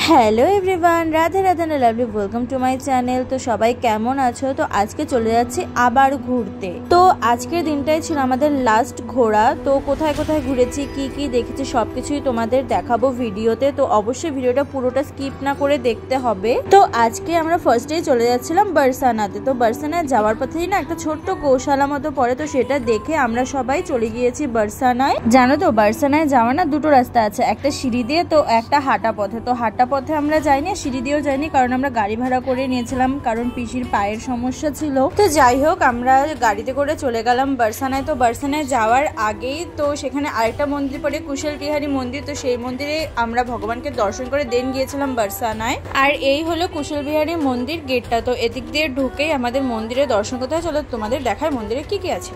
Hello everyone, Radhe Radhe না lovely, welcome to my channel. তো সবাই কেমন আছো? তো আজকে চলে যাচ্ছি আবার ঘুরতে। তো আজকের দিনটাই ছিল আমাদের লাস্ট ঘোরা। তো কোথায় কোথায় ঘুরেছি, কি কি দেখেছি সবকিছুই তোমাদের দেখাবো ভিডিওতে। তো অবশ্যই ভিডিওটা পুরোটা স্কিপ না করে দেখতে হবে। তো আজকে আমরা ফার্স্টেই চলে যাচ্ছিলাম বারসানাতে। তো বারসানায় যাওয়ার পথেই না একটা ছোট্ট গৌশালা মতো পড়ে, তো সেটা দেখে আমরা সবাই চলে গিয়েছি বারসানায়। জানো তো বারসানায় যাওয়া না দুটো রাস্তা আছে, একটা সিঁড়ি দিয়ে তো একটা হাঁটা পথে। তো হাঁটা পথে আমরা যাইনি, সিঁড়ি দিয়েও যাইনি, কারণ আমরা গাড়ি ভাড়া করে নিয়েছিলাম, কারণ পিসির পায়ের সমস্যা ছিল। তো যাই হোক, আমরা গাড়িতে করে চলে গেলাম বারসানায়। তো বারসানায় যাওয়ার আগেই তো সেখানে আরেকটা মন্দির পড়ে, কুশল বিহারী মন্দির। তো সেই মন্দিরে আমরা ভগবানকে দর্শন করে দেন গিয়েছিলাম বারসানায়। আর এই হলো কুশল বিহারী মন্দির গেটটা। তো এদিক দিয়ে ঢুকেই আমাদের মন্দিরে দর্শন করতে হয়। চলো তোমাদের দেখায় মন্দিরে কি কি আছে।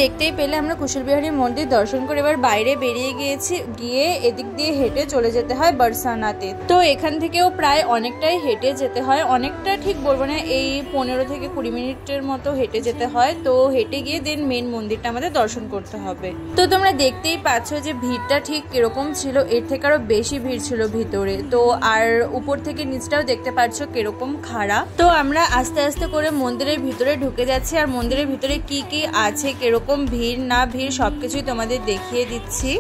দেখতেই পেলে আমরা কুশল বিহারী মন্দির দর্শন করে এবার বাইরে বেরিয়ে গিয়েছি। গিয়ে এদিক দিয়ে হেঁটে চলে যেতে হয় বারসানাতে। তো এখান থেকেও প্রায় অনেকটাই হেঁটে যেতে হয়, অনেকটা ঠিক বলবো না, এই 15 থেকে 20 মিনিটের মতো হেঁটে যেতে হয়। তো হেঁটে গিয়ে দেন মেন মন্দিরটা আমাদের দর্শন করতে হবে। তো তোমরা দেখতেই পাচ্ছ যে ভিড়টা ঠিক কিরকম ছিল, এর থেকে আরো বেশি ভিড় ছিল ভিতরে। তো আর উপর থেকে নিচটাও দেখতে পাচ্ছ কিরকম খাড়া। তো আমরা আস্তে আস্তে করে মন্দিরের ভিতরে ঢুকে যাচ্ছি, আর মন্দিরের ভিতরে কি কি আছে, কিরকম ভিড় না ভিড় সবকিছুই তোমাদের দেখিয়ে দিচ্ছি।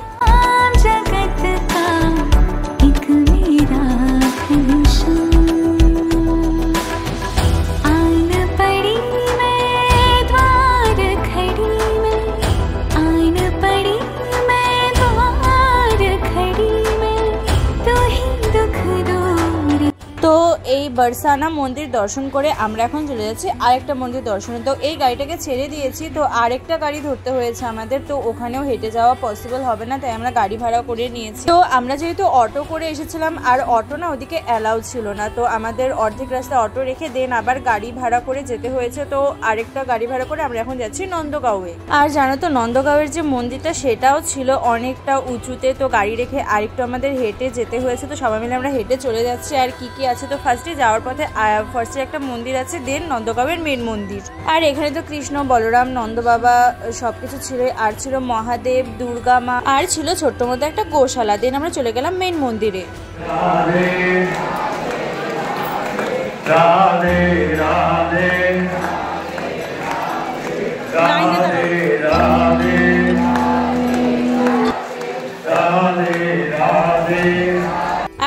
তো এই বারসানা মন্দির দর্শন করে আমরা এখন চলে যাচ্ছি আরেকটা মন্দির দর্শনে। তো এই গাড়িটাকে ছেড়ে দিয়েছি, তো আরেকটা গাড়ি ধরতে হয়েছে আমাদের। তো ওখানেও হেঁটে যাওয়া পসিবল হবে না, তাই আমরা গাড়ি ভাড়া করে নিয়েছি। তো আমরা যেহেতু অটো করে এসেছিলাম, আর অটো না ওদিকে অ্যালাউ ছিল না, তো আমাদের অর্ধেক রাস্তা অটো রেখে দেন আবার গাড়ি ভাড়া করে যেতে হয়েছে। তো আরেকটা গাড়ি ভাড়া করে আমরা এখন যাচ্ছি নন্দগাঁওয়ে। আর জানো তো নন্দগাঁওয়ের যে মন্দিরটা সেটাও ছিল অনেকটা উঁচুতে, তো গাড়ি রেখে আরেকটু আমাদের হেঁটে যেতে হয়েছে। তো সবাই মিলে আমরা হেঁটে চলে যাচ্ছি। আর কি কি আছে, তো ফার্স্টে যাওয়ার পথে ফার্স্টে একটা মন্দির আছে, দেন নন্দগাঁওয়ের মেন মন্দির। আর এখানে তো কৃষ্ণ বলরাম নন্দ বাবা সবকিছু ছিল, আর ছিল মহাদেব, দুর্গা মা, আর ছিল ছোট্ট মতো একটা গোশালা। দেন আমরা চলে গেলাম মেন মন্দিরে।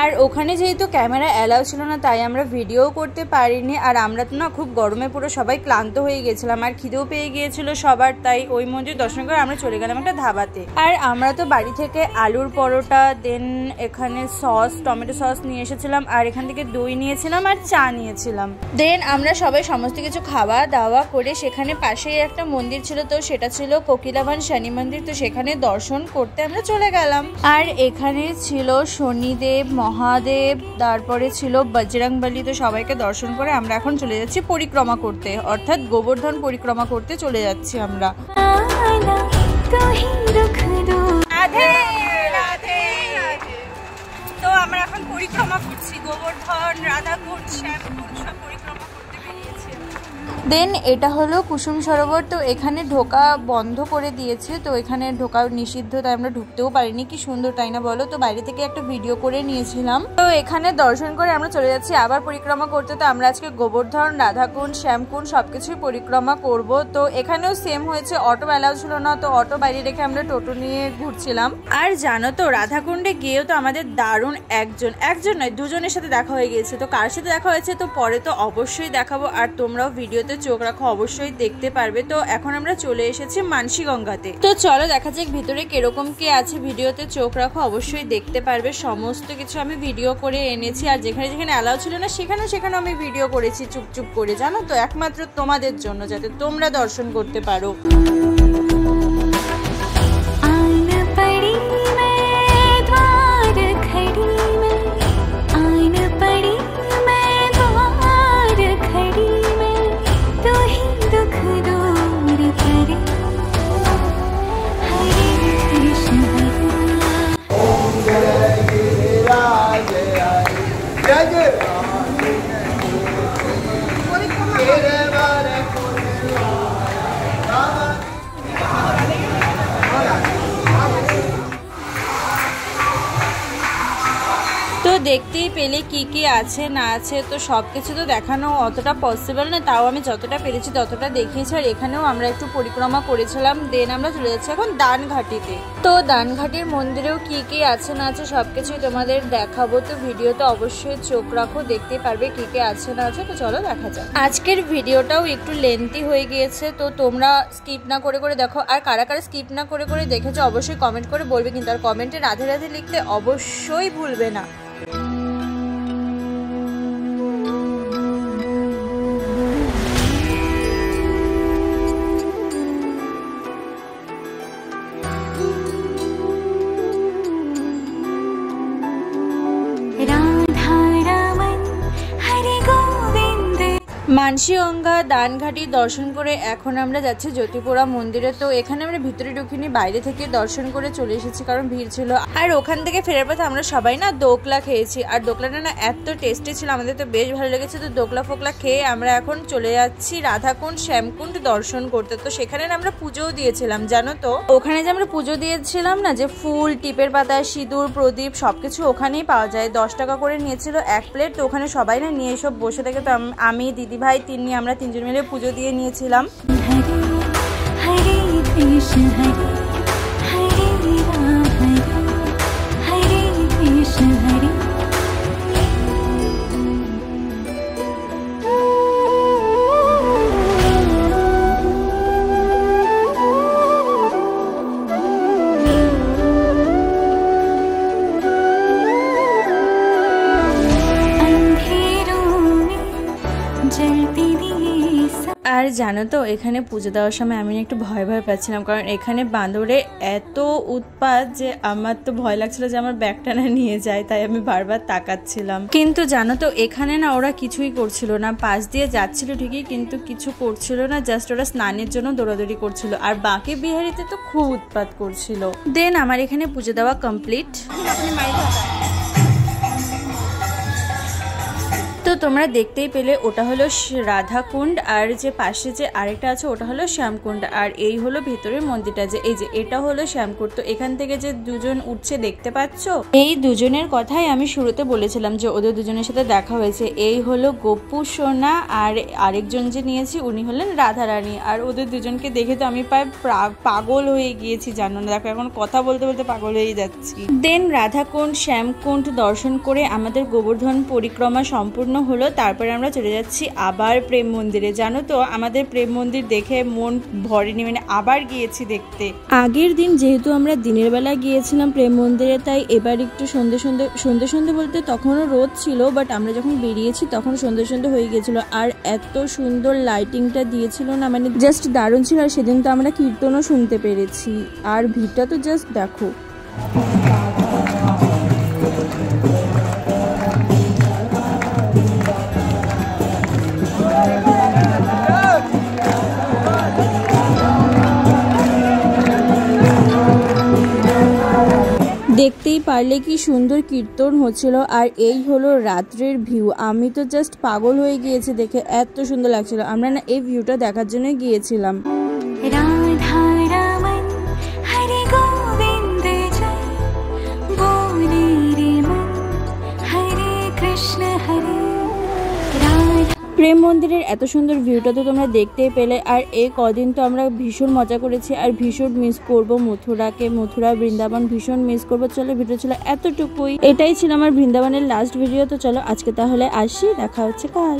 আর ওখানে যেহেতু ক্যামেরা অ্যালাউ ছিল না, তাই আমরা ভিডিও করতে পারিনি। আর আমরা তো না খুব গরমে পুরো সবাই ক্লান্ত হয়ে গেছিলাম, আর খিদেও পেয়ে গিয়েছিল সবার, তাই ওই মন্দির দর্শন করে আমরা চলে গেলাম একটা ধাবাতে। আর আমরা তো বাড়ি থেকে আলুর পরোটা, দেন এখানে সস, টমেটো সস নিয়ে এসেছিলাম, আর এখান থেকে দই নিয়েছিলাম আর চা নিয়েছিলাম। দেন আমরা সবাই সমস্ত কিছু খাওয়া দাওয়া করে সেখানে পাশেই একটা মন্দির ছিল, তো সেটা ছিল কোকিলাবান শনি মন্দির। তো সেখানে দর্শন করতে আমরা চলে গেলাম। আর এখানে ছিল শনিদেব, মহাদেব, তারপরে ছিল বজরংবলী। তো সবাইকে দর্শন করে আমরা এখন চলে যাচ্ছি পরিক্রমা করতে, অর্থাৎ গোবর্ধন পরিক্রমা করতে চলে যাচ্ছি আমরা। তো আমরা এখন পরিক্রমা করছি, গোবর্ধন, রাধাকুণ্ড, শ্যামকুণ্ড সব পরিক্রমা করতে বেরিয়েছি। দেন এটা হলো কুসুম সরোবর। তো এখানে ঢোকা বন্ধ করে দিয়েছে, তো এখানে ঢোকা নিষিদ্ধ, তাই আমরা ঢুকতেও পারিনি। কি সুন্দর তাই না বলো? তো বাইরে থেকে একটা ভিডিও করে নিয়েছিলাম। তো এখানে দর্শন করে আমরা চলে যাচ্ছি আবার পরিক্রমা করতে। তো আমরা আজকে গোবর্ধন, রাধাকুণ্ড, শ্যামকুণ্ড সবকিছুই পরিক্রমা করব। তো এখানেও সেম হয়েছে, অটো অ্যালাউ ছিল না, তো অটো বাইরে রেখে আমরা টোটো নিয়ে ঘুরছিলাম। আর জানো তো রাধাকুণ্ডে গিয়েও তো আমাদের দারুণ একজন নয় দুজনের সাথে দেখা হয়ে গিয়েছে। তো কার সাথে দেখা হয়েছে তো পরে তো অবশ্যই দেখাবো, আর তোমরাও ভিডিওতে চোখ রাখো, অবশ্যই দেখতে পারবে। তো এখন আমরা চলে এসেছি মানসীগঙ্গাতে। তো চলো দেখা যাক ভিতরে কিরকম কি আছে, ভিডিওতে চোখ রাখো, অবশ্যই দেখতে পারবে। সমস্ত কিছু আমি ভিডিও করে এনেছি, আর যেখানে যেখানে অ্যালাউ ছিল না সেখানে আমি ভিডিও করেছি চুপচুপ করে, জানো তো, একমাত্র তোমাদের জন্য, যাতে তোমরা দর্শন করতে পারো। তো দেখতেই পেলে কি কি আছে না আছে, তো সবকিছু তো দেখানো অতটা পসিবল না, তাও আমি যতটা পেরেছি ততটা দেখিয়েছি। আর এখানেও আমরা একটু পরিক্রমা করেছিলাম, দেন আমরা চলে যাচ্ছি এখন দানঘাটিতে। তো দানঘাটির মন্দিরেও কি কি আছে না আছে সবকিছুই তোমাদের দেখাবো, তো ভিডিওতে অবশ্যই চোখ রাখো, দেখতে পারবে কি কি আছে না আছে। তো চলো দেখা যাক। আজকের ভিডিওটাও একটু লেন্থি হয়ে গিয়েছে, তো তোমরা স্কিপ না করে করে দেখো। আর কারা কারা স্কিপ না করে করে দেখেছো অবশ্যই কমেন্ট করে বলবে কিন্তু, আর কমেন্টে রাধে রাধে লিখতে অবশ্যই ভুলবে না। মানসীগঙ্গা দানঘাটি দর্শন করে এখন আমরা যাচ্ছি জ্যোতিপুরা মন্দিরে। তো এখানে আমরা ভিতরে ঢুকিনি, বাইরে থেকে দর্শন করে চলে এসেছি কারণ ভিড় ছিল। আর ওখান থেকে ফেরার পথে আমরা সবাই না দোকলা খেয়েছি, আর দোকলাটা না এত টেস্টি ছিল, আমাদের তো বেশ ভালো লেগেছে। তো দোকলা ফোকলা খেয়ে আমরা এখন চলে যাচ্ছি রাধাকুণ্ড শ্যামকুণ্ড দর্শন করতে। তো সেখানে আমরা পুজোও দিয়েছিলাম জানো তো। ওখানে যে আমরা পুজো দিয়েছিলাম না, যে ফুল, টিপের পাতা, সিঁদুর, প্রদীপ সবকিছু ওখানেই পাওয়া যায়। 10 টাকা করে নিয়েছিল এক প্লেট। তো ওখানে সবাই না নিয়ে এসব বসে থেকে, তো আমি দিদি ভাই তিনি আমরা 3 জন মিলে পুজো দিয়ে নিয়েছিলাম। আর জানো তো এখানে পুজো দেওয়ার সময় আমি একটু ভয় পাচ্ছিলাম, কারণ এখানে বাঁদরে এত উৎপাত যে আমার তো ভয় লাগছিল যে আমার ব্যাগটা না নিয়ে যায়, তাই আমি বারবার তাকাচ্ছিলাম। কিন্তু জানো তো এখানে না ওরা কিছুই করছিল না, পাশ দিয়ে যাচ্ছিল ঠিকই কিন্তু কিছু করছিল না, জাস্ট ওরা স্নানের জন্য দৌড়াদৌড়ি করছিল। আর বাকি বিহারিতে তো খুব উৎপাত করছিল। দেন আমার এখানে পুজো দেওয়া কমপ্লিট। তো তোমরা দেখতেই পেলে ওটা হলো রাধাকুণ্ড, আর যে পাশে যে আরেকটা আছে ওটা হলো শ্যামকুণ্ড, আর এই হলো ভেতরের মন্দিরটা, যে এই যে এটা হলো শ্যামকুণ্ড। তো এখান থেকে যে দুজন উঠছে দেখতে পাচ্ছ, এই দুজনের কথাই আমি শুরুতে বলেছিলাম যে ওদের দুজনের সাথে দেখা হয়েছে। এই হলো গপ্পু সোনা, আর আরেকজন যে নিয়েছি উনি হলেন রাধারানী। আর ওদের দুজনকে দেখে তো আমি প্রায় পাগল হয়ে গিয়েছি জানো না, দেখো এখন কথা বলতে বলতে পাগল হয়ে যাচ্ছি। দেন রাধাকুণ্ড শ্যামকুণ্ড দর্শন করে আমাদের গোবর্ধন পরিক্রমা সম্পূর্ণ হলো। তারপরে আমরা চলে যাচ্ছি আবার প্রেম মন্দিরে। জানো তো আমাদের প্রেম মন্দির দেখে মন ভরেনি, মানে আবার গিয়েছি দেখতে। আগের দিন যেহেতু আমরা দিনের বেলা গিয়েছিলাম প্রেম মন্দিরে, তাই এবার একটু সন্ধে বলতে তখনও রোদ ছিল, বাট আমরা যখন বেরিয়েছি তখন সন্ধে হয়ে গেছিল। আর এত সুন্দর লাইটিংটা দিয়েছিল না, মানে জাস্ট দারুণ ছিল। আর সেদিন তো আমরা কীর্তনও শুনতে পেরেছি। আর ভিড়টা তো জাস্ট দেখো। দেখতেই পারলে কি সুন্দর কীর্তন হচ্ছিল। আর এই হলো রাত্রের ভিউ, আমি তো জাস্ট পাগল হয়ে গিয়েছি দেখে, এত সুন্দর লাগছিল। আমরা না এই ভিউটা দেখার জন্য গিয়েছিলাম। প্রেম মন্দিরের এত সুন্দর ভিউটা তো তোমরা দেখতেই পেলে। আর এই কদিন তো আমরা ভীষণ মজা করেছি, আর ভীষণ মিস করব মথুরাকে, মথুরা বৃন্দাবন ভীষণ মিস করবো। চলো ভিডিও ছিল এতটুকুই, এটাই ছিল আমার বৃন্দাবনের লাস্ট ভিডিও। তো চলো আজকে তাহলে আসি, দেখা হচ্ছে কাল।